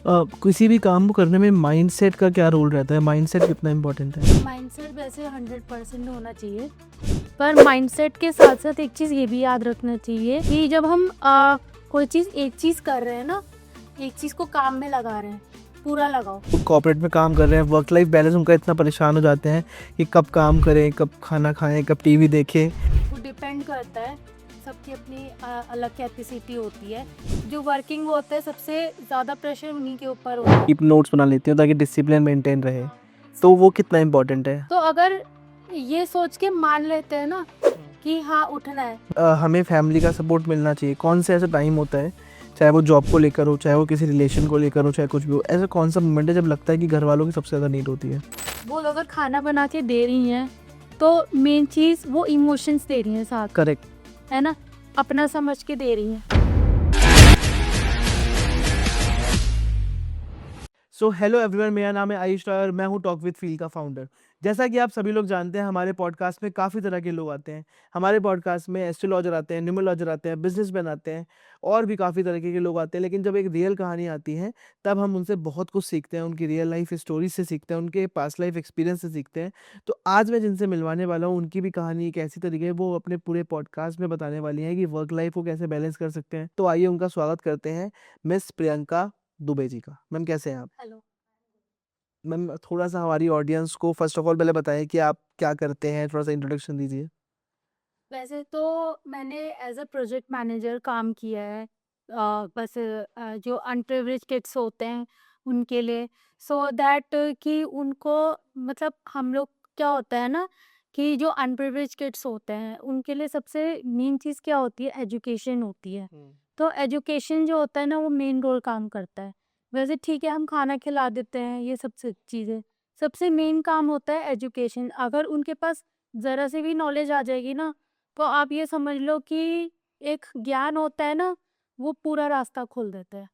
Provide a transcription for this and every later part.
किसी भी काम को करने में माइंडसेट का क्या रोल रहता है? माइंडसेट कितना इम्पोर्टेंट है? माइंडसेट वैसे 100% होना चाहिए, पर माइंडसेट के साथ साथ एक चीज़ ये भी याद रखना चाहिए कि जब हम कोई चीज़ एक चीज़ कर रहे हैं ना, एक चीज़ को काम में लगा रहे हैं, पूरा लगाओ। कॉर्पोरेट में काम कर रहे हैं, वर्क लाइफ बैलेंस उनका इतना परेशान हो जाते हैं कि कब काम करें, कब खाना खाएं, कब टीवी देखें। वो डिपेंड करता है, सबकी अपनी अलग कैपेसिटी होती है। जो वर्किंग होता है सबसे ज़्यादा प्रेशर उन्हीं के ऊपर होता है। कीप नोट्स बना लेती हूँ ताकि डिसिप्लिन मेंटेन रहे, तो वो कितना इम्पोर्टेंट है? तो अगर ये सोच के मान लेते हैं ना कि हाँ उठना है, हमें फैमिली का सपोर्ट मिलना चाहिए। कौन सा ऐसा टाइम होता है, चाहे वो जॉब को लेकर हो, चाहे वो किसी रिलेशन को लेकर हो, चाहे कुछ भी हो, ऐसा कौन सा मोमेंट है जब लगता है कि घर वालों की सबसे ज़्यादा नीड होती है? वो अगर खाना बना के दे रही हैं तो मेन चीज़ वो इमोशंस दे रही हैं साथ, करेक्ट। है ना, अपना समझ के दे रही हैं। सो हेलो एवरीवन, मेरा नाम है आयुष रॉय और मैं हूँ टॉक विद फील का फाउंडर। जैसा कि आप सभी लोग जानते हैं, हमारे पॉडकास्ट में काफ़ी तरह के लोग आते हैं। हमारे पॉडकास्ट में एस्ट्रोलॉजर आते हैं, न्यूमरोलॉजर आते हैं, बिजनेसमैन आते हैं और भी काफ़ी तरीके के लोग आते हैं। लेकिन जब एक रियल कहानी आती है तब हम उनसे बहुत कुछ सीखते हैं, उनकी रियल लाइफ स्टोरी से सीखते हैं, उनके पास्ट लाइफ एक्सपीरियंस से सीखते हैं। तो आज मैं जिनसे मिलवाने वाला हूँ उनकी भी कहानी एक ऐसी तरीके है, वो अपने पूरे पॉडकास्ट में बताने वाली है कि वर्क लाइफ को कैसे बैलेंस कर सकते हैं। तो आइए उनका स्वागत करते हैं, मिस प्रियंका दुबे जी का। मैम कैसे हैं आप? हेलो। मैम थोड़ा-सा हमारी ऑडियंस को फ़र्स्ट ऑफ ऑल पहले बताएँ कि आप क्या करते हैं? थोड़ा-सा इंट्रोडक्शन दीजिए। वैसे तो मैंने एज अ प्रोजेक्ट मैनेजर काम किया है, बस जो अनप्रिविलेज किड्स होते हैं उनके लिए, सो दैट कि उनको, मतलब हम लोग क्या होता है ना कि जो अनप्रिविलेज किड्स होते हैं उनके लिए सबसे मेन चीज़ क्या होती है, एजुकेशन होती है। तो एजुकेशन जो होता है ना वो मेन रोल काम करता है। वैसे ठीक है हम खाना खिला देते हैं, ये सब चीज़ें, सबसे मेन काम होता है एजुकेशन। अगर उनके पास ज़रा सी भी नॉलेज आ जाएगी ना, तो आप ये समझ लो कि एक ज्ञान होता है ना, वो पूरा रास्ता खोल देता है।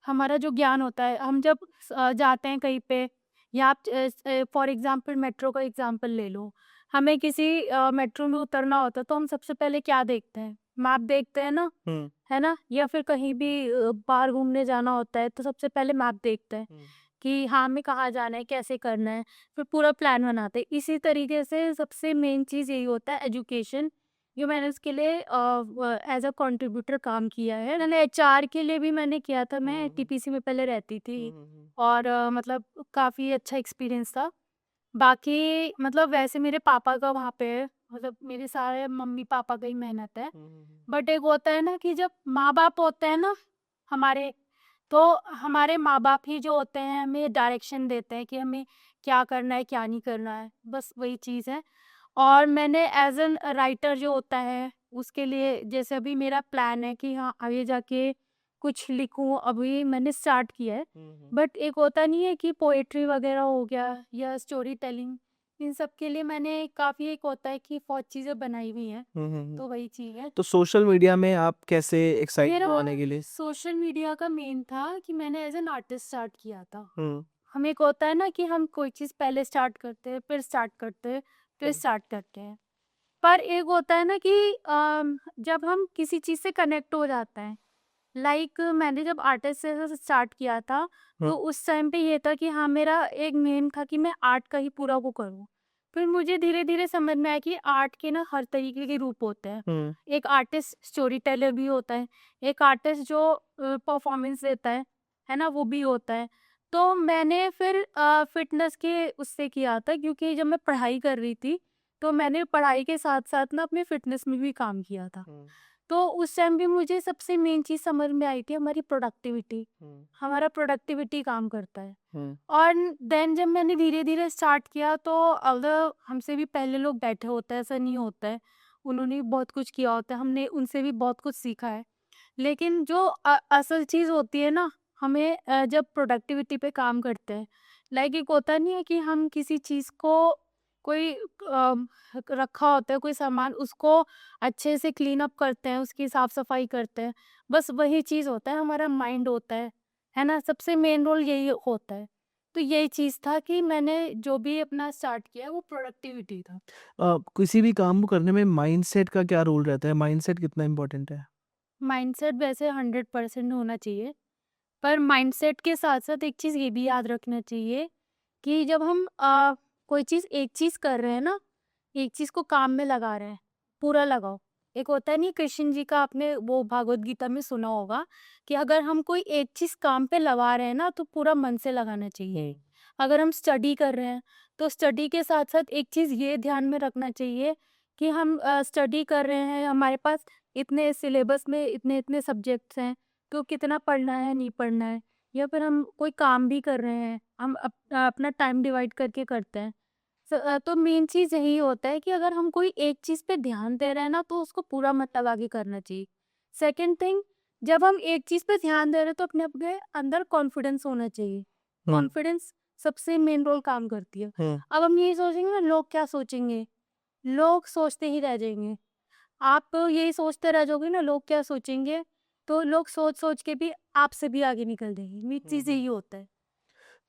हमारा जो ज्ञान होता है, हम जब जाते हैं कहीं पे, या आप फॉर एग्जांपल मेट्रो का एग्जांपल ले लो। हमें किसी मेट्रो में उतरना होता है तो हम सबसे पहले क्या देखते हैं, मैप देखते हैं ना, हुँ। है ना, या फिर कहीं भी बाहर घूमने जाना होता है तो सबसे पहले मैप देखते हैं कि हाँ हमें कहाँ जाना है, कैसे करना है, फिर पूरा प्लान बनाते हैं। इसी तरीके से सबसे मेन चीज़ यही होता है, एजुकेशन। जो मैंने उसके लिए एज अ कंट्रीब्यूटर काम किया है। मैंने एचआर के लिए भी मैंने किया था, मैं टीपीसी में पहले रहती थी, और मतलब काफ़ी अच्छा एक्सपीरियंस था। बाकी मतलब वैसे मेरे पापा का वहाँ पे, मतलब मेरे सारे मम्मी पापा का ही मेहनत है। बट एक होता है ना कि जब माँ बाप होते हैं ना हमारे, तो हमारे माँ बाप ही जो होते हैं हमें डायरेक्शन देते हैं कि हमें क्या करना है क्या नहीं करना है, बस वही चीज़ है। और मैंने एज एन राइटर जो होता है उसके लिए, जैसे अभी मेरा प्लान है कि हाँ आगे जाके कुछ लिखूं, अभी मैंने स्टार्ट किया है। बट एक होता नहीं है कि पोएट्री वगैरह हो गया या स्टोरी टेलिंग, इन सब के लिए मैंने काफ़ी, एक होता है कि बहुत चीज़ें बनाई हुई हैं, तो वही चीज़ है। तो सोशल मीडिया में आप कैसे एक्साइट मेरा हो आने के लिए? सोशल मीडिया का मेन था कि मैंने एज एन आर्टिस्ट स्टार्ट किया था। हुँ। हमें एक होता है ना कि हम कोई चीज़ पहले स्टार्ट करते हैं, फिर स्टार्ट करते हैं, फिर हुँ। स्टार्ट करते हैं। पर एक होता है ना कि जब हम किसी चीज़ से कनेक्ट हो जाते हैं, लाइक मैंने जब आर्टिस्ट से स्टार्ट किया था हुँ। तो उस टाइम पे ये था कि हाँ मेरा एक मेन था कि मैं आर्ट का ही पूरा वो करूँ। फिर मुझे धीरे धीरे समझ में आया कि आर्ट के ना हर तरीके के रूप होते हैं। हुँ। एक आर्टिस्ट स्टोरी टेलर भी होता है, एक आर्टिस्ट जो परफॉर्मेंस देता है ना, वो भी होता है। तो मैंने फिर फिटनेस के उससे किया था, क्योंकि जब मैं पढ़ाई कर रही थी तो मैंने पढ़ाई के साथ साथ ना अपने फिटनेस में भी काम किया था। हुँ। तो उस टाइम भी मुझे सबसे मेन चीज़ समझ में आई थी, हमारी प्रोडक्टिविटी। हुँ। हमारा प्रोडक्टिविटी काम करता है। हुँ। और देन जब मैंने धीरे धीरे स्टार्ट किया तो अगर हमसे भी पहले लोग बैठे होते हैं, ऐसा नहीं होता है, उन्होंने भी बहुत कुछ किया होता है, हमने उनसे भी बहुत कुछ सीखा है। लेकिन जो असल चीज़ होती है ना, हमें जब प्रोडक्टिविटी पे काम करते हैं, लाइक एक होता नहीं है कि हम किसी चीज़ को, कोई रखा होता है कोई सामान, उसको अच्छे से क्लीन अप करते हैं, उसकी साफ सफाई करते हैं, बस वही चीज़ होता है, हमारा माइंड होता है ना, सबसे मेन रोल यही होता है। तो यही चीज़ था कि मैंने जो भी अपना स्टार्ट किया वो प्रोडक्टिविटी था। किसी भी काम को करने में माइंडसेट का क्या रोल रहता है? माइंडसेट कितना इम्पोर्टेंट है? माइंडसेट वैसे 100% होना चाहिए, पर माइंडसेट के साथ-साथ एक चीज़ ये भी याद रखना चाहिए कि जब हम कोई चीज़ एक चीज़ कर रहे हैं ना, एक चीज़ को काम में लगा रहे हैं, पूरा लगाओ। एक होता है नहीं, कृष्ण जी का आपने वो भागवत गीता में सुना होगा कि अगर हम कोई एक चीज़ काम पे लगा रहे हैं ना, तो पूरा मन से लगाना चाहिए। अगर हम स्टडी कर रहे हैं, तो स्टडी के साथ-साथ एक चीज़ ये ध्यान में रखना चाहिए कि हम स्टडी कर रहे हैं, हमारे पास इतने सिलेबस में इतने-इतने सब्जेक्ट्स हैं, तो कितना पढ़ना है, नहीं पढ़ना है। या फिर हम कोई काम भी कर रहे हैं, हम अपना टाइम डिवाइड करके करते हैं। तो मेन चीज़ यही होता है कि अगर हम कोई एक चीज़ पे ध्यान दे रहे हैं ना, तो उसको पूरा मन लगा के करना चाहिए। सेकंड थिंग, जब हम एक चीज़ पे ध्यान दे रहे हैं तो अपने अपने अंदर कॉन्फिडेंस होना चाहिए। कॉन्फिडेंस सबसे मेन रोल काम करती है। अब हम यही सोचेंगे ना लोग क्या सोचेंगे, लोग सोचते ही रह जाएंगे। आप यही सोचते रह जाओगे ना लोग क्या सोचेंगे, तो लोग सोच सोच के भी आपसे भी आगे निकल जाएंगे। मेन चीज़ यही होता है।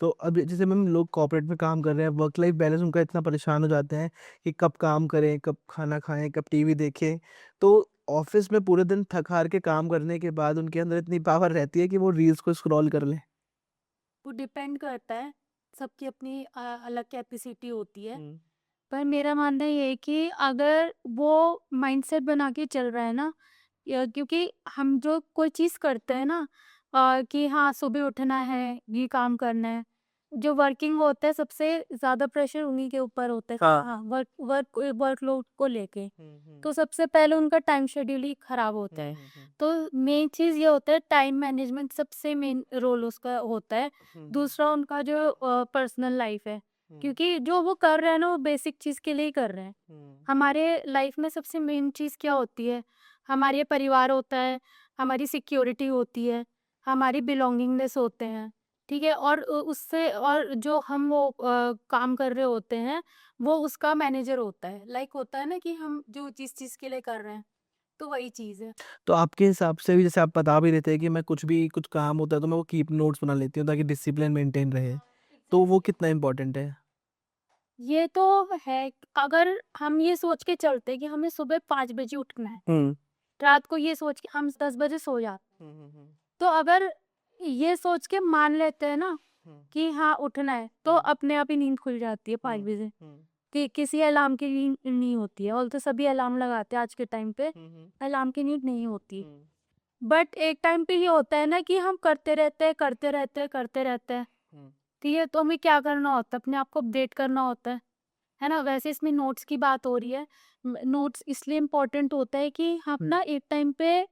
तो अब जैसे मैम लोग कॉर्पोरेट में काम कर रहे हैं, वर्क लाइफ बैलेंस उनका इतना परेशान हो जाते हैं कि कब काम करें, कब खाना खाएँ, कब टीवी देखें। तो ऑफ़िस में पूरे दिन थक-हार के काम करने के बाद उनके अंदर इतनी पावर रहती है कि वो रील्स को स्क्रॉल कर लें। वो डिपेंड करता है, सबकी अपनी अलग कैपेसिटी होती है। हुँ। पर मेरा मानना ये है कि अगर वो माइंडसेट बना के चल रहा है ना, या क्योंकि हम जो कोई चीज़ करते हैं ना, कि हाँ सुबह उठना है, ये काम करना है, जो वर्किंग होता है सबसे ज़्यादा प्रेशर उन्हीं के ऊपर होता है। हाँ। हाँ, वर्कलोड को लेके हुँ, हुँ। तो सबसे पहले उनका टाइम शेड्यूल ही खराब होता है। तो मेन चीज़ ये होता है, टाइम मैनेजमेंट सबसे मेन रोल उसका होता है। दूसरा उनका जो पर्सनल लाइफ है, क्योंकि जो वो कर रहे हैं ना वो बेसिक चीज़ के लिए ही कर रहे हैं। हमारे लाइफ में सबसे मेन चीज़ क्या होती है? हमारे परिवार होता है, हमारी सिक्योरिटी होती है, हमारी बिलोंगिंगनेस होते हैं, ठीक है? और उससे और जो हम वो काम कर रहे होते हैं, वो उसका मैनेजर होता है। लाइक होता है ना कि हम जो जिस चीज़ के लिए कर रहे हैं, तो वही चीज़ है। तो आपके हिसाब से भी जैसे आप बता भी रहे थे कि मैं कुछ काम होता है तो मैं वो कीप नोट्स बना लेती हूँ ताकि डिसिप्लिन मेंटेन रहे। हाँ, तो वो एग्ज़ैक्टली। कितना इम्पोर्टेंट है? ये तो है, अगर हम ये सोच के चलते हैं कि हमें सुबह 5 बजे उठना है, हुँ। रात को ये सोच के हम 10 बजे सो जाते हैं। हुँ, हुँ, हुँ। तो अगर ये सोच के मान लेते हैं ना हुँ, कि हाँ, उठना है, तो हुँ, अपने आप ही नींद खुल जाती है 5 हुँ, बजे। हुँ, कि किसी अलार्म की नींद नहीं होती है, और तो सभी अलार्म लगाते हैं आज के टाइम पे, हुँ, हुँ, अलार्म की नींद नहीं होती। हुँ, बट एक टाइम पे ये होता है ना कि हम करते रहते हैं, करते रहते हैं, करते रहते हैं, हुँ, ठीक है? तो हमें क्या करना होता है, अपने आप को अपडेट करना होता है ना? वैसे इसमें नोट्स की बात हो रही है। नोट्स इसलिए इम्पोर्टेंट होता है कि हम ना एक टाइम पे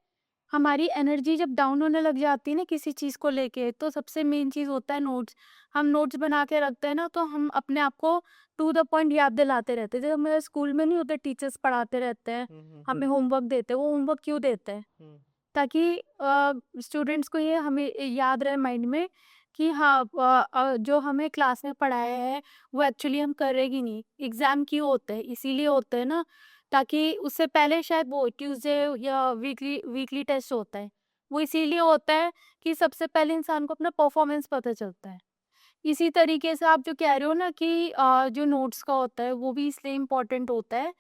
हमारी एनर्जी जब डाउन होने लग जाती है ना किसी चीज़ को लेके, तो सबसे मेन चीज़ होता है नोट्स। हम नोट्स बना के रखते हैं ना, तो हम अपने आप को टू द पॉइंट याद दिलाते रहते हैं। जैसे हमें स्कूल में नहीं होते, टीचर्स पढ़ाते रहते हैं, हुँ, हुँ, हमें होमवर्क देते हैं। वो होमवर्क क्यों देते हैं? हुँ, ताकि स्टूडेंट्स को ये हमें याद रहे माइंड में कि हाँ, जो हमें क्लास में पढ़ाया है वो एक्चुअली हम करेंगे नहीं। एग्जाम क्यों होते हैं? इसीलिए होते हैं ना, ताकि उससे पहले शायद वो ट्यूसडे या वीकली वीकली टेस्ट होता है। वो इसीलिए होता है कि सबसे पहले इंसान को अपना परफॉर्मेंस पता चलता है। इसी तरीके से आप जो कह रहे हो ना कि जो नोट्स का होता है वो भी इसलिए इम्पोर्टेंट होता है।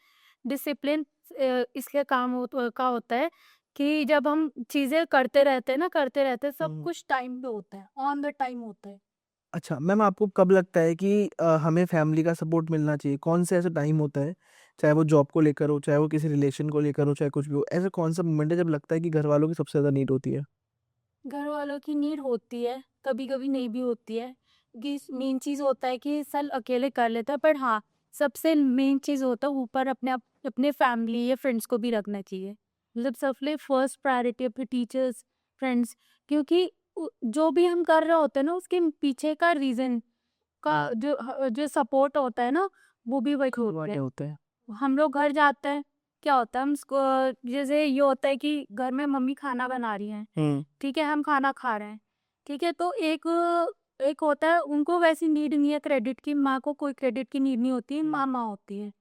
डिसिप्लिन इसलिए का होता है कि जब हम चीज़ें करते रहते हैं ना, करते रहते हैं, सब हुँ। कुछ टाइम पे होता है, ऑन द टाइम होता है। अच्छा, मैम आपको कब लगता है कि हमें फैमिली का सपोर्ट मिलना चाहिए? कौन से ऐसा टाइम होता है, चाहे वो जॉब को लेकर हो, चाहे वो किसी रिलेशन को लेकर हो, चाहे कुछ भी हो, ऐसा कौन-सा मोमेंट है जब लगता है कि घरवालों की सबसे ज़्यादा नीड होती है? घर वालों की नीड होती है, कभी-कभी नहीं भी होती है। कि मेन चीज़ होता है कि सल अकेले कर लेता है, पर हाँ, सबसे मेन चीज़ होता है ऊपर अपने फैमिली या फ्रेंड्स को भी रखना चाहिए। मतलब सबसे फर्स्ट प्रायोरिटी अपने टीचर्स, फ्रेंड्स, क्योंकि जो भी हम कर रहे होते हैं ना उसके पीछे का रीज़न का जो सपोर्ट होता है ना, वो भी वही होता है। क्या होता है? हम लोग घर जाते हैं, क्या होता है, जैसे ये होता है कि घर में मम्मी खाना बना रही हैं, हुँ, ठीक है, हम खाना खा रहे हैं, ठीक है, तो एक एक होता है, उनको वैसी नीड नहीं है क्रेडिट की, माँ को कोई क्रेडिट की नीड नहीं होती, हुँ। माँ माँ होती है,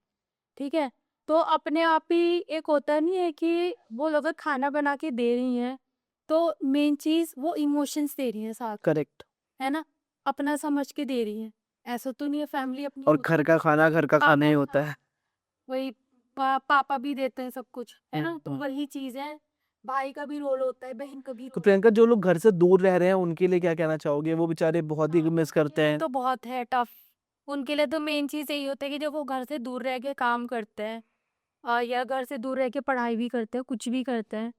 ठीक है। तो अपने आप ही एक होता नहीं है कि वो अगर खाना बना के दे रही हैं, तो मेन चीज़ वो इमोशंस दे रही हैं साथ, करेक्ट। है ना? अपना समझ के दे रही हैं। ऐसा तो नहीं है फैमिली अपनी और होती घर है। का खाना घर का खाना ही होता हाँ, है। वही पापा भी देते हैं सब कुछ, है हुँ, ना? तो हुँ। वही चीज़ है भाई का भी रोल होता है, बहन का भी तो रोल। प्रियंका, जो लोग घर से दूर रह रहे हैं उनके लिए क्या कहना चाहोगे? वो बेचारे बहुत ही हाँ, मिस उनके करते लिए हैं। तो बहुत है टफ। उनके लिए तो मेन चीज़ यही होता है कि जब वो घर से दूर रह के काम करते हैं या घर से दूर रह के पढ़ाई भी करते हैं, कुछ भी करते हैं,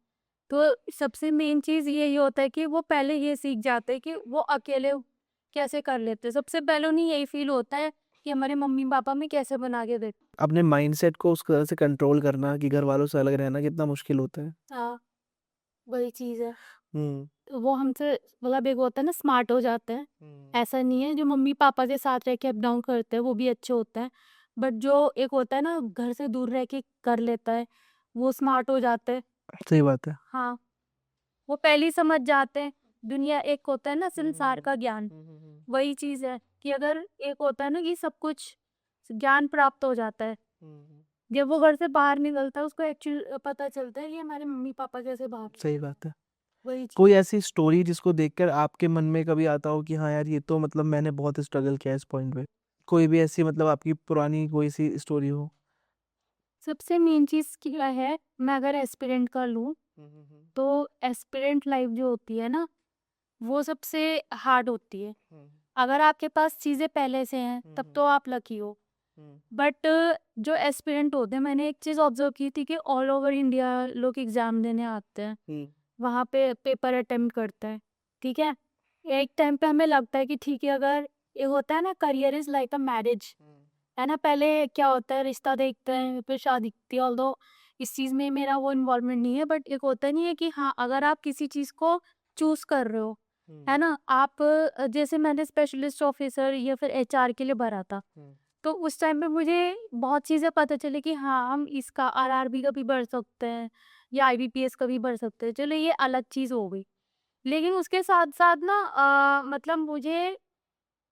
तो सबसे मेन चीज़ यही होता है कि वो पहले ये सीख जाते हैं कि वो अकेले कैसे कर लेते हैं। सबसे पहले उन्हें यही फ़ील होता है कि हमारे मम्मी-पापा हमें कैसे बना के देते। अपने माइंडसेट को उस तरह से कंट्रोल करना कि घर वालों से अलग रहना कितना मुश्किल होता है। हाँ, वही चीज़ है। हुँ। तो वो हमसे मतलब एक होता है ना स्मार्ट हो जाते हैं। हुँ। ऐसा नहीं है जो मम्मी-पापा के साथ रह के अप डाउन करते हैं वो भी अच्छे होते हैं। बट जो एक होता है ना घर से दूर रह के कर लेता है, वो स्मार्ट हो जाते हैं। सही बात है। हाँ, वो पहले ही समझ जाते हैं। दुनिया एक होता है ना हुँ, हुँ, संसार हुँ। का ज्ञान, हुँ, हुँ, हुँ। वही चीज़ है कि अगर एक होता है ना कि सब कुछ ज्ञान प्राप्त हो जाता है। हुँ, हुँ। जब वो घर से बाहर निकलता है उसको एक्चुअल पता चलता है कि हमारे मम्मी-पापा कैसे बाहर सही निकले। बात है। वही चीज़। कोई ऐसी स्टोरी जिसको देखकर आपके मन में कभी आता हो कि हाँ यार, ये तो मतलब मैंने बहुत स्ट्रगल किया है इस पॉइंट पे? कोई भी ऐसी मतलब आपकी पुरानी कोई सी स्टोरी हो? सबसे मेन चीज़ क्या है, मैं अगर एस्पिरेंट का लूँ, हुँ, हुँ, हुँ। तो एस्पिरेंट लाइफ जो होती है ना, वो सबसे हार्ड होती है। हुँ, अगर आपके पास चीज़ें पहले से हैं, हुँ, तब हुँ, तो आप लकी हो। हुँ, बट जो एस्पिरेंट होते हैं, मैंने एक चीज़ ऑब्ज़र्व की थी कि ऑल ओवर इंडिया लोग एग्ज़ाम देने आते हैं। हुँ, वहाँ पे पेपर अटेम्प्ट करते हैं, ठीक है? एक टाइम पे हमें लगता है कि ठीक है, अगर ये होता है ना career is like a marriage, हुँ, है ना? पहले क्या होता है रिश्ता देखते हैं, फिर शादी दिखती है। ऑल्दो इस चीज़ में मेरा वो इन्वॉल्वमेंट नहीं है, बट एक होता नहीं है कि हाँ, अगर आप किसी चीज़ को चूज़ कर रहे हो, हुँ, है ना? आप जैसे मैंने स्पेशलिस्ट ऑफिसर या फिर एचआर के लिए भरा था, हुँ, तो उस टाइम पे मुझे बहुत चीज़ें पता चली कि हाँ, हम इसका आरआरबी का भी भर सकते हैं या आईबीपीएस का भी भर सकते हैं। चलो ये अलग चीज़ हो गई। लेकिन उसके साथ-साथ ना मतलब मुझे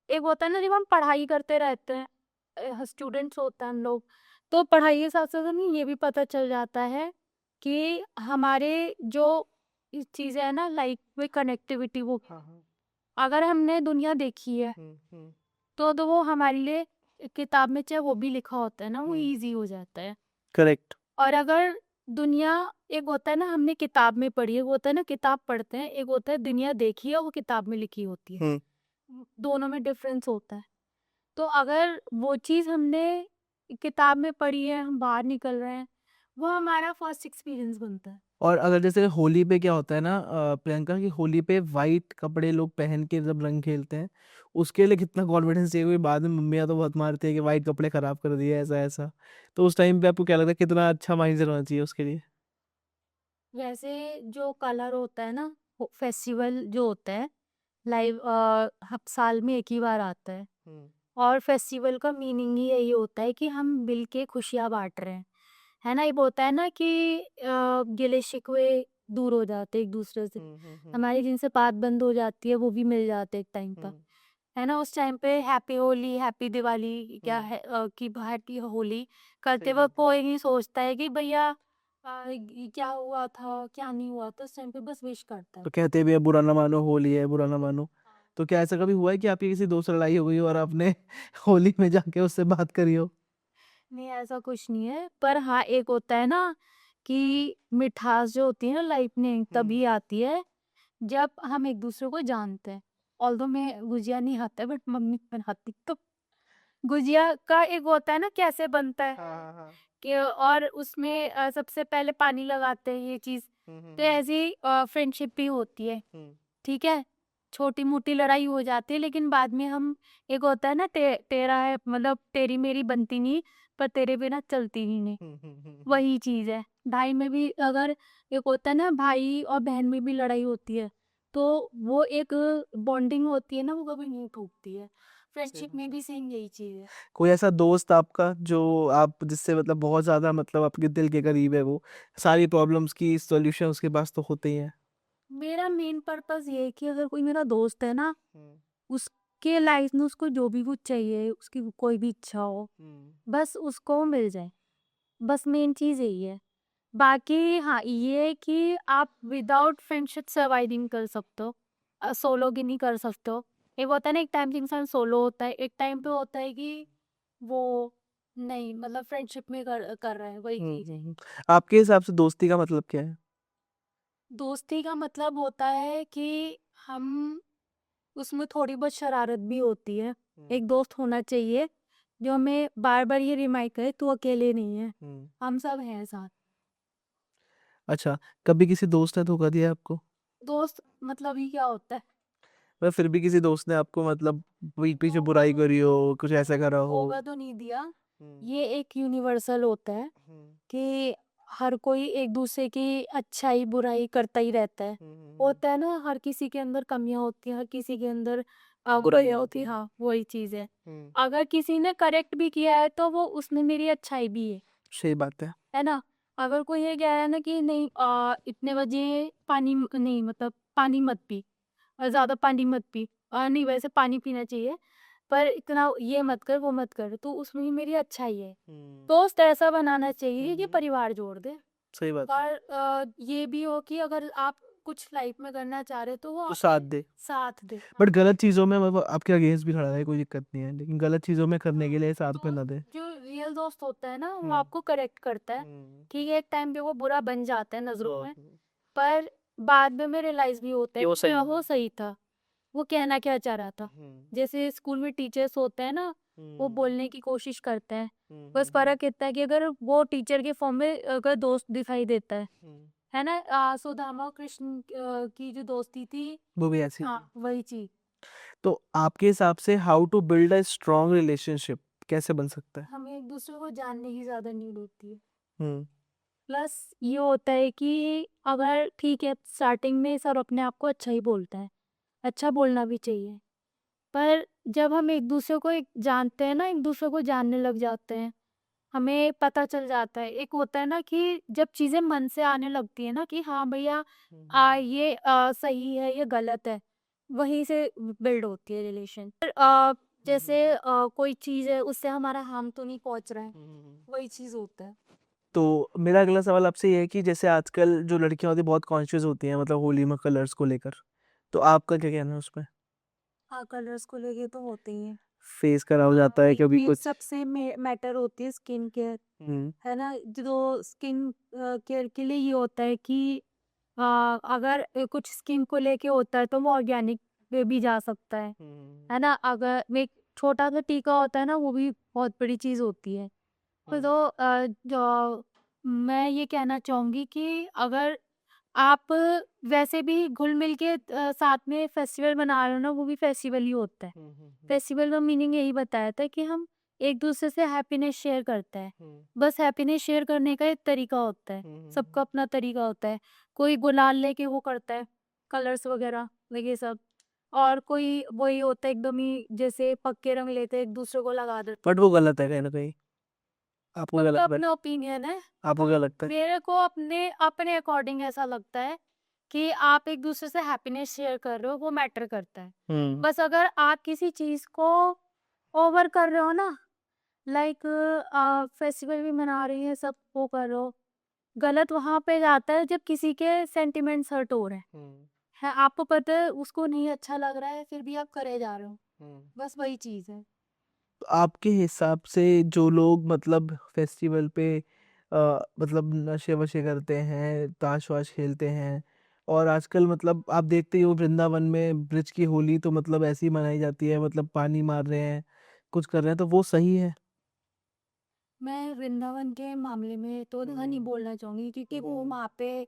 एक होता है ना जब हम पढ़ाई करते रहते हैं, स्टूडेंट्स होते हैं हम लोग, तो पढ़ाई के साथ-साथ हमें ये भी पता चल जाता है कि हमारे जो इस चीज़ें हैं ना लाइक में कनेक्टिविटी, वो हाँ, हाँ। अगर हमने दुनिया देखी है, हुँ, हुँ, तो वो हमारे लिए किताब में चाहे वो भी लिखा होता है ना, वो हुँ। ईज़ी हो जाता है। करेक्ट। और अगर दुनिया एक होता है ना हमने किताब में पढ़ी है, वो होता है ना किताब पढ़ते हैं, एक होता है दुनिया देखी है, वो किताब में लिखी होती है। हुँ। दोनों में डिफरेंस होता है। तो अगर वो चीज़ हमने किताब में पढ़ी है, हम बाहर निकल रहे हैं, वो हमारा फर्स्ट एक्सपीरियंस बनता है। और अगर जैसे होली पे क्या होता है ना, प्रियंका, कि होली पे वाइट कपड़े लोग पहन के जब रंग खेलते हैं, उसके लिए कितना कॉन्फिडेंस चाहिए, क्योंकि बाद में मम्मियाँ तो बहुत मारती है कि वाइट कपड़े खराब कर दिए, ऐसा-ऐसा। तो उस टाइम पे आपको क्या लगता है कितना अच्छा माइंडसेट होना चाहिए उसके लिए? वैसे जो कलर होता है ना, फेस्टिवल जो होता है लाइव हर साल में एक ही बार आता है। हुँ, और फेस्टिवल का मीनिंग ही यही होता है कि हम मिल के खुशियाँ बाँट रहे हैं। है ना? ये होता है ना कि गिले-शिकवे दूर हो जाते हैं एक-दूसरे से। हुँ, हुँ, हुँ, हमारी जिनसे बात बंद हो जाती है, वो भी मिल जाते हैं एक टाइम पर। हुँ, है ना? उस टाइम पे हैप्पी होली, हैप्पी दिवाली क्या हुँ। है कि हैप्पी होली करते सही वक़्त बात है। कोई नहीं सोचता है कि भैया ये क्या हुआ था, क्या नहीं हुआ था, उस टाइम पे बस विश करता है। तो कहते भी है बुरा ना मानो होली है, बुरा ना मानो। हाँ। तो क्या ऐसा कभी हुआ है कि आपकी किसी दोस्त से लड़ाई हो गई हो और आपने होली में जाके उससे बात करी हो? नहीं, ऐसा कुछ नहीं है, पर हाँ, एक होता है ना कि मिठास जो होती है ना लाइफ में हुँ, तभी आती है जब हम एक-दूसरे को जानते हैं। ऑल्दो मैं गुजिया नहीं आता है बट मम्मी बनाती तो गुजिया का एक होता है ना कैसे बनता है हाँ, हाँ, हाँ। कि और उसमें सबसे पहले पानी लगाते हैं ये चीज़। हुँ, हुँ, तो हुँ, ऐसे ही फ्रेंडशिप भी होती है, हुँ। ठीक है? छोटी-मोटी लड़ाई हो जाती है लेकिन बाद में हम एक होता है ना तेरा है मतलब तेरी मेरी बनती नहीं, पर तेरे बिना चलती ही नहीं। हुँ, हुँ, हुँ, हुँ। वही चीज़ है। भाई में भी अगर एक होता है ना भाई और बहन में भी लड़ाई होती है, तो वो एक बॉन्डिंग होती है ना वो कभी नहीं टूटती है। सही फ्रेंडशिप बात में है। भी सेम यही चीज़ है। कोई ऐसा दोस्त आपका जो आप जिससे मतलब बहुत ज़्यादा मतलब आपके दिल के करीब है वो, सारी प्रॉब्लम्स की सॉल्यूशन उसके पास तो होते ही हैं? मेरा मेन पर्पज़ ये है कि अगर कोई मेरा दोस्त है ना, हुँ, उसके लाइफ़ में उसको जो भी कुछ चाहिए, उसकी कोई भी इच्छा हो, हुँ, बस उसको मिल जाए। बस मेन चीज़ यही है। बाकी हाँ, ये है कि आप विदाउट फ्रेंडशिप सर्वाइव नहीं कर सकते हो। सोलो भी नहीं कर सकते हो। एक होता है ना एक टाइम पे इंसान सोलो होता है, एक टाइम पे होता है कि वो नहीं मतलब फ्रेंडशिप में कर कर रहा है, वही हुँ, चीज़ हुँ, है। हुँ। आपके हिसाब से दोस्ती का मतलब क्या है? दोस्ती का मतलब होता है कि हम उसमें थोड़ी बहुत शरारत भी होती है। एक दोस्त होना चाहिए जो हमें बार-बार ये रिमाइंड करे तू अकेले नहीं है, हम सब हैं साथ। अच्छा, कभी किसी दोस्त ने धोखा दिया है आपको? दोस्त मतलब ही क्या होता है? पर फिर भी किसी दोस्त ने आपको मतलब पीठ पीछे बुराई करी हो, कुछ ऐसा करा हो? धोखा तो नहीं दिया। हुँ, ये एक यूनिवर्सल होता है हुँ, कि हर कोई एक दूसरे की अच्छाई बुराई करता ही रहता है। हुँ, हुँ, होता है ना, हर किसी के अंदर कमियां होती हैं, हर किसी के अंदर बुराइयां होती हैं। हाँ, वही चीज है। हुँ। अगर किसी ने करेक्ट भी किया है तो वो उसमें मेरी अच्छाई भी सही बात है। है ना? अगर कोई ये कह रहा है ना कि नहीं इतने बजे नहीं मतलब पानी मत पी और ज़्यादा पानी मत पी। नहीं, वैसे पानी पीना चाहिए, पर इतना ये मत कर, वो मत कर, तो उसमें भी मेरी अच्छाई है। हुँ, दोस्त ऐसा बनाना हुँ, चाहिए कि हुँ। परिवार जोड़ दे। सही बात है। और ये भी हो कि अगर आप कुछ लाइफ में करना चाह रहे हो तो वो तो साथ आपके दे। साथ दे। बट हाँ। गलत चीज़ों में मतलब आपके अगेंस्ट भी खड़ा रहे, कोई दिक्कत नहीं है, लेकिन गलत चीज़ों में करने के लिए साथ में दोस्त ना दे। जो रियल दोस्त होता है ना, वो हुँ, आपको करेक्ट करता है। हुँ, ठीक है, एक टाइम पे वो बुरा बन जाता है नज़रों में, हुँ। पर बाद में रियलाइज़ भी होता कि है वो कि सही वो सही था। वो कहना क्या चाह रहा था। हुँ, जैसे स्कूल में टीचर्स होते हैं ना, वो हुँ, बोलने की कोशिश करते हैं। हुँ, बस हुँ, फ़र्क इतना है कि अगर वो टीचर के फ़ॉर्म में अगर दोस्त दिखाई देता हुँ। है ना? सुदामा और कृष्ण की जो दोस्ती थी। वो भी ऐसी हाँ, थी। वही चीज़। तो आपके हिसाब से how to build a strong relationship कैसे बन सकता है? हमें एक-दूसरे को जानने की ज़्यादा नीड होती है। हुँ, प्लस ये होता है कि अगर ठीक है, स्टार्टिंग में सब अपने आप को अच्छा ही बोलते हैं, अच्छा बोलना भी चाहिए। पर जब हम एक-दूसरे को जानते हैं ना, एक-दूसरे को जानने लग जाते हैं, हमें पता चल जाता है। एक होता है ना कि जब चीज़ें मन से आने लगती है ना कि हाँ भैया, हुँ, हुँ, ये सही है, ये गलत है, वहीं से बिल्ड होती है रिलेशन। फिर हुँ, जैसे हुँ, कोई चीज़ है, उससे हमारा हार्म तो नहीं पहुँच रहा है, हुँ, हुँ। वही चीज़ होता है। तो मेरा अगला सवाल आपसे ये है कि जैसे आजकल जो लड़कियाँ होती हैं बहुत कॉन्शियस होती हैं मतलब होली में कलर्स को लेकर, तो आपका क्या कहना है उसमें? हाँ, कलर्स को लेके तो होते ही हैं। फेस खराब हो जाता है एक कभी मेन कुछ सबसे मैटर होती है स्किन केयर, हुँ, है ना? जो स्किन केयर के लिए ये होता है कि अगर कुछ स्किन को लेके होता है तो वो ऑर्गेनिक पे भी जा सकता हुँ, है ना? अगर एक छोटा सा टीका होता है ना, वो भी बहुत बड़ी चीज़ होती है। हुँ, तो जो मैं ये कहना चाहूँगी कि अगर आप वैसे भी घुल-मिल के साथ में फेस्टिवल मना रहे हो ना, वो भी फेस्टिवल ही होता है। हुँ, हुँ, हुँ, फेस्टिवल का मीनिंग यही बताया था कि हम एक-दूसरे से हैप्पीनेस शेयर करते हैं। हुँ, बस हैप्पीनेस शेयर करने का एक तरीका होता है, हुँ, हुँ, सबका अपना तरीका होता है। कोई गुलाल लेके वो करता है, कलर्स वगैरह ये सब, और कोई वही होता है एकदम ही जैसे पक्के रंग लेते हैं, एक-दूसरे को लगा देते हैं। बट वो गलत है कहीं न कहीं। आपको क्या सबका लगता है? अपना ओपिनियन है। आपको क्या लगता है? मेरे को अपने अपने अकॉर्डिंग ऐसा लगता है कि आप एक-दूसरे से हैप्पीनेस शेयर कर रहे हो, वो मैटर करता है। हुँ, बस अगर आप किसी चीज़ को ओवर कर रहे हो ना, लाइक फेस्टिवल भी मना रही हैं, सब वो कर रहे हो, गलत वहाँ पे जाता है जब किसी के सेंटिमेंट्स हर्ट हो रहे हैं। हुँ, आपको पता है उसको नहीं अच्छा लग रहा है, फिर भी आप करे जा रहे हो। हुँ। बस वही चीज़ है। तो आपके हिसाब से जो लोग मतलब फेस्टिवल पे मतलब नशे-वशे करते हैं, ताश-वाश खेलते हैं और आजकल मतलब आप देखते ही हो वृंदावन में ब्रिज की होली तो मतलब ऐसे ही मनाई जाती है मतलब पानी मार रहे हैं, कुछ कर रहे हैं, तो वो सही है? मैं वृंदावन के मामले में तो नहीं हुँ, बोलना चाहूँगी, क्योंकि वो हुँ, वहाँ पे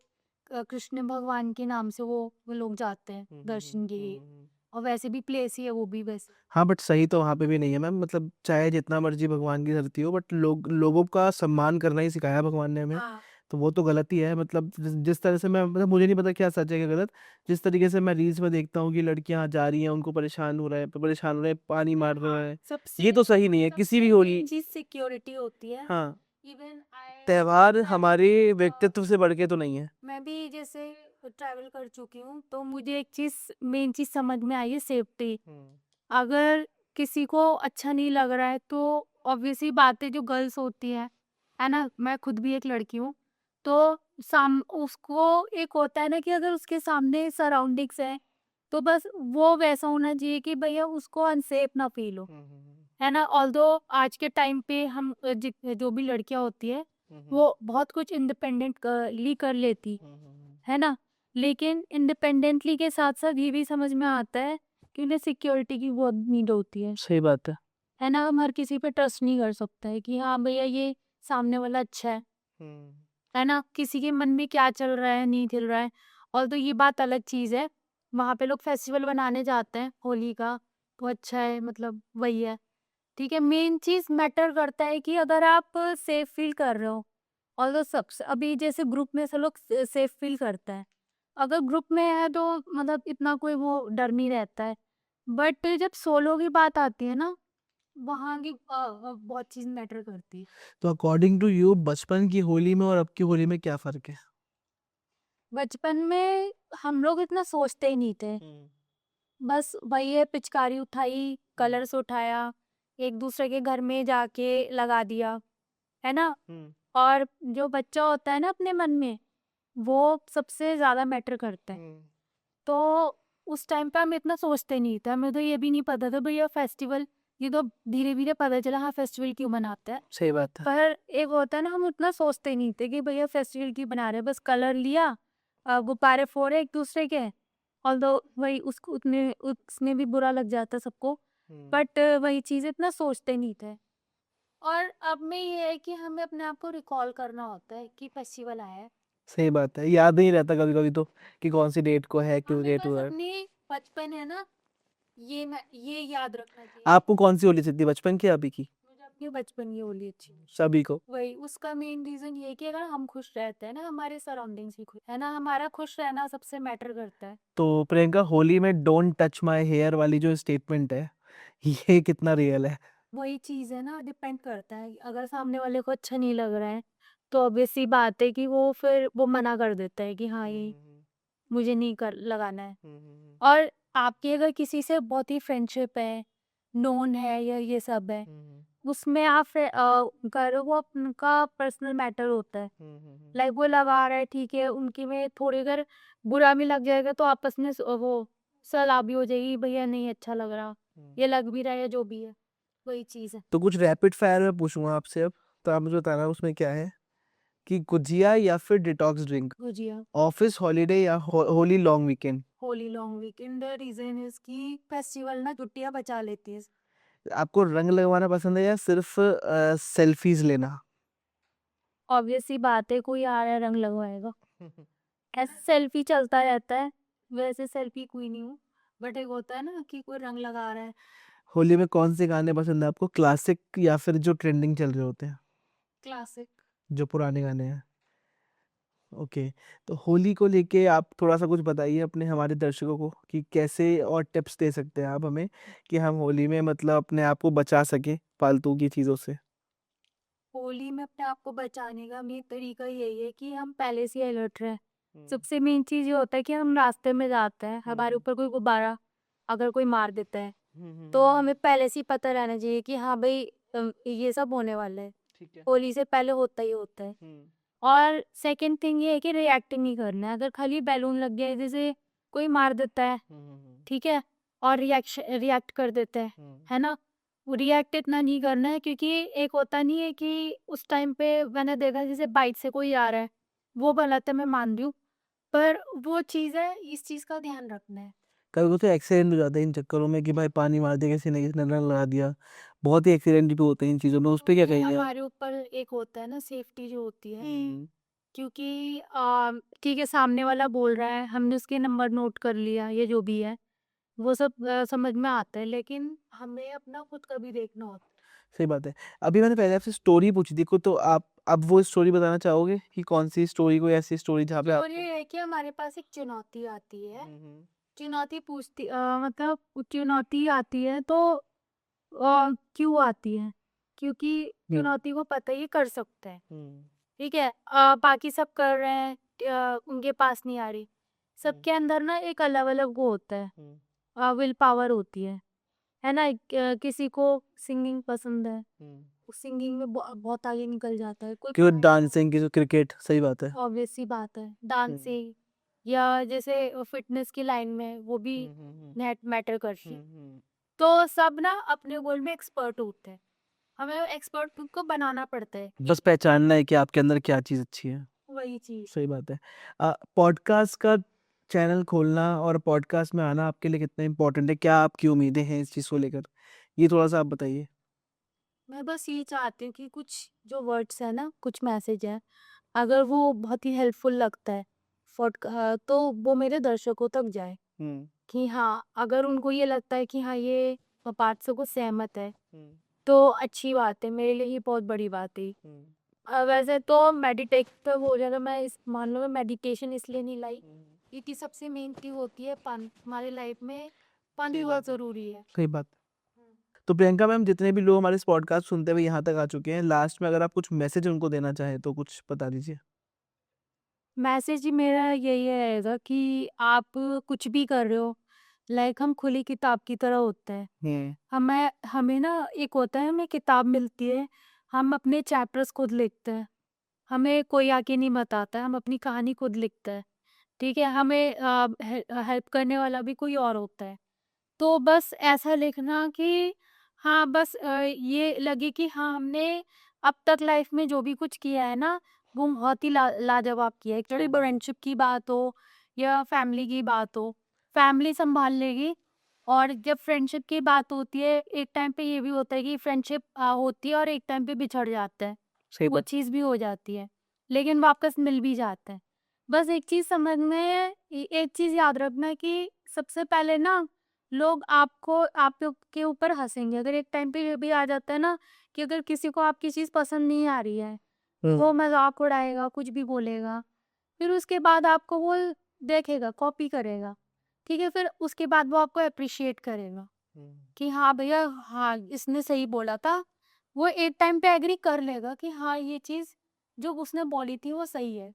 कृष्ण भगवान के नाम से वो लोग जाते हैं हुँ, हुँ, हुँ, दर्शन के हुँ, लिए, हुँ। और वैसे भी प्लेस ही है वो भी वैसे। हाँ, बट सही तो वहाँ पे भी नहीं है मैम मतलब चाहे जितना मर्ज़ी भगवान की धरती हो बट लोगों का सम्मान करना ही सिखाया भगवान ने हमें। हाँ। तो वो तो गलत ही है मतलब जिस जिस तरह से मैं मतलब मुझे नहीं पता क्या सच है क्या गलत। जिस तरीके से मैं रील्स में देखता हूँ कि लड़कियाँ जा रही हैं, उनको परेशान हो रहे हैं, पानी मार रहे हैं। ये सबसे तो सही नहीं है किसी भी सबसे होली मेन चीज़ सिक्योरिटी होती है। हाँ, इवन त्योहार मैं हमारे भी व्यक्तित्व से बढ़ के तो नहीं है। मैं भी जैसे ट्रैवल कर चुकी हूँ, तो मुझे एक चीज़ मेन चीज़ समझ में आई है, सेफ्टी। हुँ, अगर किसी को अच्छा नहीं लग रहा है तो ऑब्वियस सी बात है, जो गर्ल्स होती है ना? मैं खुद भी एक लड़की हूँ, तो साम उसको एक होता है ना कि अगर उसके सामने सराउंडिंग्स हैं, तो बस वो वैसा होना चाहिए कि भैया उसको अनसेफ ना फ़ील हो, हुँ, हुँ, है ना? ऑल्दो आज के टाइम पे हम जो भी लड़कियाँ होती हैं, हुँ, हुँ, वो बहुत कुछ इंडिपेंडेंट ली कर लेती, हुँ, हुँ, हुँ, है ना? लेकिन इंडिपेंडेंटली के साथ-साथ ये भी समझ में आता है कि उन्हें सिक्योरिटी की बहुत नीड होती सही बात है। है ना? हम हर किसी पे ट्रस्ट नहीं कर सकते हैं कि हाँ भैया ये सामने वाला अच्छा है ना? किसी के मन में क्या चल रहा है, नहीं चल रहा है। और तो ये बात अलग चीज़ है, वहाँ पे लोग फेस्टिवल बनाने जाते हैं होली का, तो अच्छा है मतलब वही है, ठीक है? मेन चीज़ मैटर करता है कि अगर आप सेफ फील कर रहे हो, ऑल्दो सबसे अभी जैसे ग्रुप में से लोग सेफ फील करते हैं। अगर ग्रुप में है तो मतलब इतना कोई वो डर नहीं रहता है। बट जब सोलो की बात आती है ना, वहाँ की बहुत चीज़ मैटर करती है। तो अकॉर्डिंग टू यू बचपन की होली में और अब की होली में क्या फ़र्क है? बचपन में हम लोग इतना सोचते ही नहीं थे। बस वही है, पिचकारी उठाई, कलर्स उठाया, एक दूसरे के घर में जाके लगा दिया, है ना? और जो बच्चा होता है ना अपने मन में, वो सबसे ज़्यादा मैटर करता है। तो उस टाइम पे हम इतना सोचते नहीं थे, हमें तो ये भी नहीं पता था भैया फेस्टिवल, ये तो धीरे-धीरे पता चला हाँ फेस्टिवल क्यों मनाते हैं। सही बात है। पर एक होता है ना, हम उतना सोचते नहीं थे कि भैया फेस्टिवल क्यों बना रहे हैं, बस कलर लिया, गुब्बारे फोड़े एक दूसरे के, ऑल्दो वही उसको उतने उसमें भी बुरा लग जाता सबको, बट वही चीज़ इतना सोचते नहीं थे। और अब में ये है कि हमें अपने आप को रिकॉल करना होता है कि फेस्टिवल आया है, सही बात है। याद नहीं रहता कभी-कभी तो कि कौन-सी डेट को है, क्यों हमें डेट बस हुआ है। अपनी बचपन है ना, ये याद रखना चाहिए। आपको कौन-सी होली अच्छी थी, बचपन की या अभी की? मुझे अपनी बचपन की होली अच्छी लगी। सभी को। वही उसका मेन रीजन ये है कि अगर हम खुश रहते हैं ना, हमारे सराउंडिंग्स भी खुश है ना, हमारा खुश रहना सबसे मैटर करता है। तो प्रियंका होली में डोंट टच माय हेयर वाली जो स्टेटमेंट है, ये कितना रियल है? वही चीज़ है ना, डिपेंड करता है, अगर सामने वाले को अच्छा नहीं लग रहा है तो ऑब्वियस सी बात है कि वो फिर वो मना कर देता है कि हाँ ये मुझे नहीं कर लगाना है। और आपकी अगर किसी से बहुत ही फ्रेंडशिप है, नोन है या ये सब है, उसमें आप करो, वो उनका पर्सनल मैटर होता है। लाइक वो लगा रहा है, ठीक है, उनकी में थोड़ी अगर बुरा भी लग जाएगा तो आपस में वो सलाह भी हो जाएगी, भैया नहीं अच्छा लग रहा, ये लग भी रहा है या जो भी है, वही चीज़ है। तो कुछ रैपिड फायर में पूछूंगा आपसे अब, तो आप मुझे बताना उसमें क्या है कि गुजिया या फिर detox drink, gujiya. Office holiday या Holi long weekend. Holi long weekend, the reason is कि फेस्टिवल ना छुट्टियां बचा लेती है। आपको रंग लगवाना पसंद है या सिर्फ सेल्फीज लेना? ऑब्वियस सी बात है, कोई आ रहा है रंग लगवाएगा, ऐसे सेल्फी चलता रहता है, वैसे सेल्फी कोई नहीं हूँ, बट एक होता है ना कि कोई रंग लगा रहा है। होली में कौन से गाने पसंद है आपको, क्लासिक या फिर जो ट्रेंडिंग चल रहे होते हैं, क्लासिक। जो पुराने गाने हैं? ओके। तो होली को लेके आप थोड़ा सा कुछ बताइए अपने हमारे दर्शकों को कि कैसे और टिप्स दे सकते हैं आप हमें कि हम होली में मतलब अपने आप को बचा सके फालतू की चीज़ों से। होली में अपने आप को बचाने का मेन तरीका यही है कि हम पहले से अलर्ट रहें। सबसे मेन चीज़ ये होता है कि हम रास्ते में जाते हैं, हमारे ऊपर कोई गुब्बारा अगर कोई मार देता है, तो हमें पहले से ही पता रहना चाहिए कि हाँ भाई, ये सब होने वाला है। ठीक है। होली से पहले होता ही होता है। और सेकंड थिंग ये है कि रिएक्ट नहीं करना है। अगर खाली बैलून लग गया है, जैसे कोई मार देता है, ठीक है, और रिएक्ट कर देते हैं, है ना? वो रिएक्ट इतना नहीं करना है, क्योंकि एक होता नहीं है कि उस टाइम पे मैंने देखा जैसे बाइक से कोई आ रहा है, वो गलत है, मैं मान रही हूँ, पर वो चीज़ है, इस चीज़ का ध्यान रखना है। कभी कभी तो एक्सीडेंट हो जाते हैं इन चक्करों में कि भाई पानी मार दिया किसी ने रंग लगा दिया। बहुत ही एक्सीडेंट भी होते हैं इन चीज़ों में, उस पर क्या ये कहेंगे आप? हमारे ऊपर एक होता है ना, सेफ्टी जो होती है, हम्म। क्योंकि ठीक है, सामने वाला बोल रहा है, हमने उसके नंबर नोट कर लिया, ये जो भी है वो सब समझ में आता है, लेकिन हमें अपना खुद का भी देखना होता है। सही बात है। अभी मैंने पहले आपसे स्टोरी पूछी थी को, तो आप अब वो स्टोरी बताना चाहोगे कि कौन सी स्टोरी, कोई ऐसी स्टोरी जहाँ पे और आपको। ये है कि हमारे पास एक चुनौती आती है, हम्म। चुनौती पूछती मतलब चुनौती आती है तो क्यों आती है? क्योंकि हम्म। चुनौती को पता है ये कर सकता है, हम्म। ठीक है? बाकी सब कर रहे हैं, उनके पास नहीं आ रही। सबके अंदर ना एक अलग-अलग वो होता है, हम्म। विल पावर होती है ना? किसी को सिंगिंग पसंद है, हम्म। वो सिंगिंग में बहुत आगे निकल जाता है। कोई कि वो पढ़ाई में, डांसिंग की जो क्रिकेट, सही बात है। ऑब्वियस सी बात है, हम्म। डांसिंग या जैसे फिटनेस की लाइन में वो भी हम्म। नेट मैटर करती है। हम्म। तो सब ना अपने गोल में एक्सपर्ट होते हैं, हमें एक्सपर्ट खुद को बनाना पड़ता है। बस पहचानना है कि आपके अंदर क्या चीज़ अच्छी है। वही चीज़। सही बात है। पॉडकास्ट का चैनल खोलना और पॉडकास्ट में आना आपके लिए कितना इम्पोर्टेंट है? क्या आपकी उम्मीदें हैं इस चीज़ को लेकर? ये थोड़ा-सा आप बताइए। मैं बस ये चाहती हूँ कि कुछ जो वर्ड्स है ना, कुछ मैसेज है, अगर वो बहुत ही हेल्पफुल लगता है तो वो मेरे दर्शकों तक जाए। हुँ, कि हाँ, अगर उनको ये लगता है कि हाँ, ये बात से वो सहमत है, हुँ, तो अच्छी बात है, मेरे लिए ये बहुत बड़ी बात है। हुँ, वैसे तो मेडिटेटिव हो जाना, मैं इस मान लो मैं मेडिटेशन इसलिए नहीं लाई, हुँ। क्योंकि सबसे मेन चीज़ होती है फन। हमारी लाइफ में फन सही बहुत बात है। ज़रूरी है। सही बात। तो प्रियंका मैम, जितने भी लोग हमारे इस पॉडकास्ट सुनते हुए यहाँ तक आ चुके हैं, लास्ट में अगर आप कुछ मैसेज उनको देना चाहें तो कुछ बता दीजिए? मैसेज ही मेरा यही रहेगा कि आप कुछ भी कर रहे हो, लाइक हम खुली किताब की तरह होते हैं। हुँ, हमें हमें ना एक होता है, हमें किताब मिलती है, हम अपने चैप्टर्स खुद लिखते हैं। हमें कोई आके नहीं बताता है, हम अपनी कहानी खुद लिखते हैं, ठीक है? हमें हेल्प करने वाला भी कोई और होता है। तो बस ऐसा लिखना कि हाँ, बस ये लगे कि हाँ, हमने अब तक लाइफ में जो भी कुछ किया है ना, वो बहुत ही लाजवाब किया है। चाहे फ्रेंडशिप की बात हो या फैमिली की बात हो, फैमिली सँभाल लेगी। और जब फ्रेंडशिप की बात होती है, एक टाइम पे ये भी होता है कि फ्रेंडशिप होती है और एक टाइम पे बिछड़ जाता है। सही वो बात। चीज़ भी हो जाती है, लेकिन वापस मिल भी जाता है। बस एक चीज़ समझना है, एक चीज़ याद रखना कि सबसे पहले ना लोग आपके ऊपर हँसेंगे। अगर एक टाइम पे ये भी आ जाता है ना कि अगर किसी को आपकी चीज़ पसंद नहीं आ रही है, हुँ, वो मज़ाक उड़ाएगा, कुछ भी बोलेगा। फिर उसके बाद आपको वो देखेगा, कॉपी करेगा, ठीक है? फिर उसके बाद वो आपको एप्रिशिएट करेगा हुँ। कि हाँ भैया, हाँ, इसने सही बोला था। वो एक टाइम पे एग्री कर लेगा कि हाँ, ये चीज़ जो उसने बोली थी वो सही है।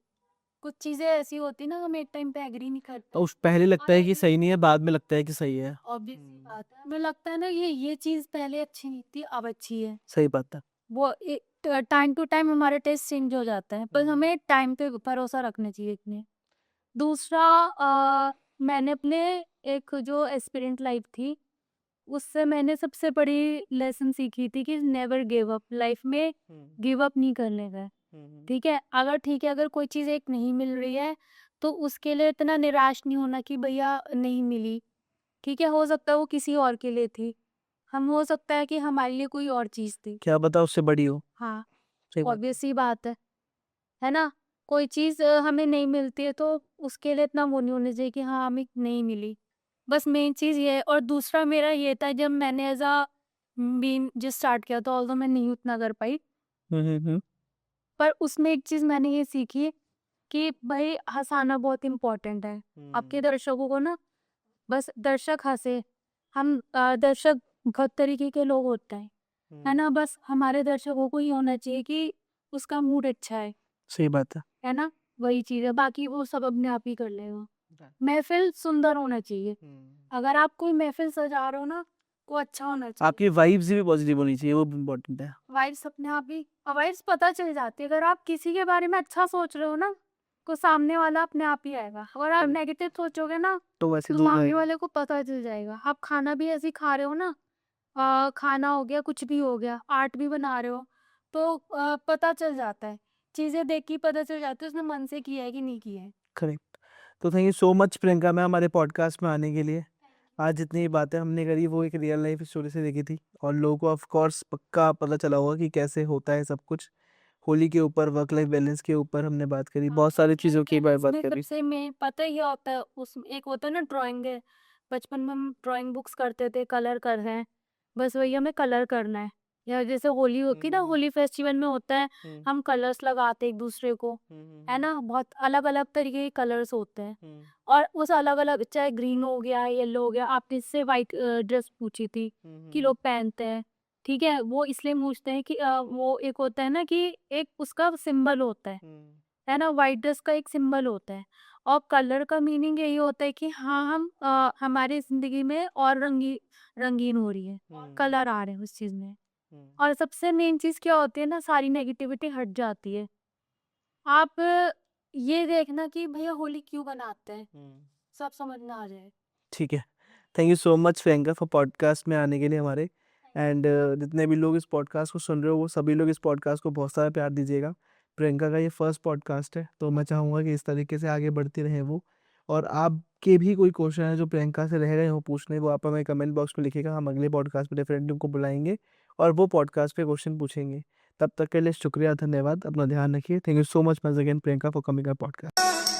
कुछ चीज़ें ऐसी होती हैं ना, हम एक टाइम पे एग्री नहीं करते तो हैं। उस पहले लगता और है कि एग्री सही नहीं है, बाद में लगता है कि सही है। ऑब्वियस सी हुँ। बात है। हमें लगता है ना ये चीज़ पहले अच्छी नहीं थी, अब अच्छी है। सही बात है। वो टाइम टू टाइम हमारे टेस्ट चेंज हो जाते हैं, पर हुँ, हमें टाइम पे भरोसा रखना चाहिए इतने। दूसरा, मैंने अपने एक जो एस्पिरेंट लाइफ थी, उससे मैंने सबसे बड़ी लेसन सीखी थी कि नेवर गिव अप। लाइफ में हुँ, गिव अप नहीं करने का है, हुँ, हुँ। ठीक है? ठीक है, अगर कोई चीज़ एक नहीं मिल रही है, तो उसके लिए इतना निराश नहीं होना कि भैया नहीं मिली, ठीक है? हो सकता है वो किसी और के लिए थी। हम हो सकता है कि हमारे लिए कोई और चीज़ थी। क्या पता उससे बड़ी हो। हाँ, सही बात है। ऑब्वियस सी बात है ना? कोई चीज़ हमें नहीं मिलती है, तो उसके लिए इतना वो नहीं होना चाहिए कि हाँ, हमें नहीं मिली। बस मेन चीज़ ये है। और दूसरा मेरा ये था, जब मैंने एज़ अ मीम जो स्टार्ट किया था, ऑल्दो मैं नहीं उतना कर पाई, हुँ, हुँ, हुँ। पर उसमें एक चीज़ मैंने ये सीखी कि भई हँसाना बहुत इम्पोर्टेंट है। आपके हुँ, दर्शकों को ना, बस दर्शक हँसे। दर्शक बहुत तरीके के लोग होते हैं, है हुँ। ना? बस हमारे दर्शकों को ये होना चाहिए कि उसका मूड अच्छा सही बात है। है ना? वही चीज़ है, बाकी वो सब अपने आप ही कर लेगा। हाँ। महफ़िल सुंदर होना चाहिए। हुँ। अगर आप कोई महफ़िल सजा रहे हो ना, वो अच्छा होना चाहिए। आपकी वाइब्स भी पॉज़िटिव होनी चाहिए, वो भी इम्पोर्टेंट है। वाइब्स अपने आप ही वाइब्स पता चल जाती है। अगर आप किसी के बारे में अच्छा सोच रहे हो ना, तो सामने वाला अपने आप ही आएगा। अगर आप करेक्ट। नेगेटिव सोचोगे ना, तो वैसे तो दूर सामने रहेगा। वाले को पता चल जाएगा। आप खाना भी ऐसे ही खा रहे हो ना, खाना हो गया, कुछ भी हो गया, आर्ट भी बना रहे हो, तो पता चल जाता है। चीज़ें देख के ही पता चल जाता है उसने मन से किया है कि नहीं किया है। करेक्ट। तो thank you so much Priyanka ma'am हमारे पॉडकास्ट में आने के लिए। आज जितनी भी बातें हमने करी वो एक रियल लाइफ स्टोरी से देखी थी और लोगों को ऑफ कोर्स पक्का पता चला होगा कि कैसे होता है सब कुछ। होली के ऊपर, वर्क लाइफ बैलेंस के ऊपर हमने बात करी, हाँ, बहुत सारी वर्क लाइफ चीज़ों की बात बैलेंस में करी। सबसे में पता है क्या होता है, उस एक होता है ना ड्राइंग है। बचपन में हम ड्राइंग बुक्स करते थे, कलर कर रहे हैं, बस वही हमें कलर करना है। या जैसे होली हुँ, होती है हुँ, ना, हुँ। होली फेस्टिवल में होता है, हुँ। हम कलर्स लगाते एक दूसरे को, हुँ, हुँ, है हुँ। ना? बहुत अलग अलग तरीके के कलर्स होते हैं। हुँ। और उस अलग अलग, चाहे ग्रीन हो गया, येलो हो गया, आपने इससे वाइट ड्रेस पूछी थी हुँ, हुँ, कि हुँ। लोग पहनते हैं, ठीक है? वो इसलिए पूछते हैं कि वो एक होता है ना कि एक उसका सिंबल होता हुँ। है ना? व्हाइट ड्रेस का एक सिंबल होता है। और कलर का मीनिंग यही होता है कि हाँ, हम हमारी ज़िंदगी में और रंगीन हो रही है, और हुँ। कलर आ रहे हैं उस चीज़ में। हुँ। और सबसे मेन चीज़ क्या होती है ना, सारी नेगेटिविटी हट जाती है। आप ये देखना कि भैया होली क्यों मनाते हैं, हुँ। सब समझ में आ जाए। ठीक है। Thank you so much Priyanka for podcast में आने के लिए हमारे एंड जितने भी लोग इस पॉडकास्ट को सुन रहे हो वो सभी लोग इस पॉडकास्ट को बहुत सारा प्यार दीजिएगा। प्रियंका का ये फर्स्ट पॉडकास्ट है तो मैं चाहूँगा कि इस तरीके से आगे बढ़ती रहें वो और आपके भी कोई क्वेश्चन है जो प्रियंका से रह गए हो पूछने, वो आप हमें कमेंट बॉक्स में लिखिएगा। हम अगले पॉडकास्ट में डेफिनेटली उनको बुलाएंगे और वो पॉडकास्ट पे क्वेश्चन पूछेंगे। तब तक के लिए शुक्रिया, धन्यवाद, अपना ध्यान रखिए। Thank you so much once again Priyanka for coming our podcast.